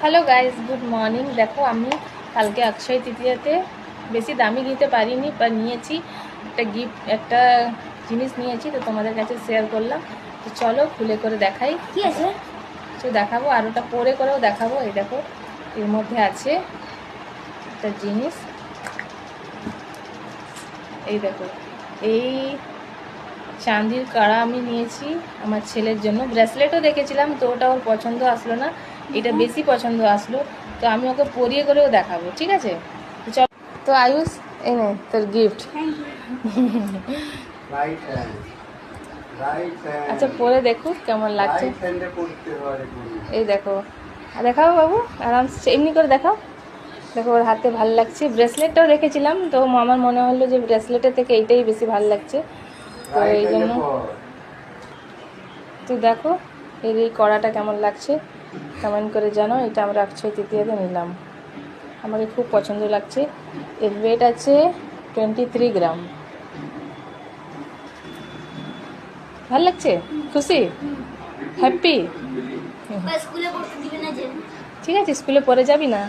Hello guys, good morning. দেখো আমি কালকে অক্ষয় তৃতীয়াতে বেশি দামি নিতে পারিনি, বা নিয়েছি একটা জিনিস নিয়েছি, তো তোমাদের কাছে শেয়ার করলাম। তো চলো খুলে করে দেখাই। কি আছে তো দেখাবো, আর ওটা পরে করেও দেখাবো। এই দেখো, এর মধ্যে আছে একটা জিনিস। এই দেখো, এই চাঁদির কড়া আমি নিয়েছি আমার ছেলের জন্য। ব্রেসলেটও দেখেছিলাম, তো ওটা ওর পছন্দ আসলো না, এটা বেশি পছন্দ আসলো। তো আমি ওকে পরিয়ে করেও দেখাবো, ঠিক আছে? তো চল। তো আয়ুষ, এই নে তোর গিফট। আচ্ছা, পরে দেখো কেমন লাগছে। এই দেখো, দেখাও বাবু, আরামসে এমনি করে দেখাও। দেখো ওর হাতে ভালো লাগছে। ব্রেসলেটটাও দেখেছিলাম, তো আমার মনে হলো যে ব্রেসলেটের থেকে এইটাই বেশি ভালো লাগছে, তো এই জন্য। তো দেখো এর এই কড়াটা কেমন লাগছে কমেন্ট করে জানো। এটা আমরা অক্ষয় তৃতীয়াতে নিলাম, আমাকে খুব পছন্দ লাগছে। এর ওয়েট আছে 23 গ্রাম। ভালো লাগছে? খুশি? হ্যাপি? স্কুলে পড়তে দিবে না যে? ঠিক আছে, স্কুলে পরে যাবি না?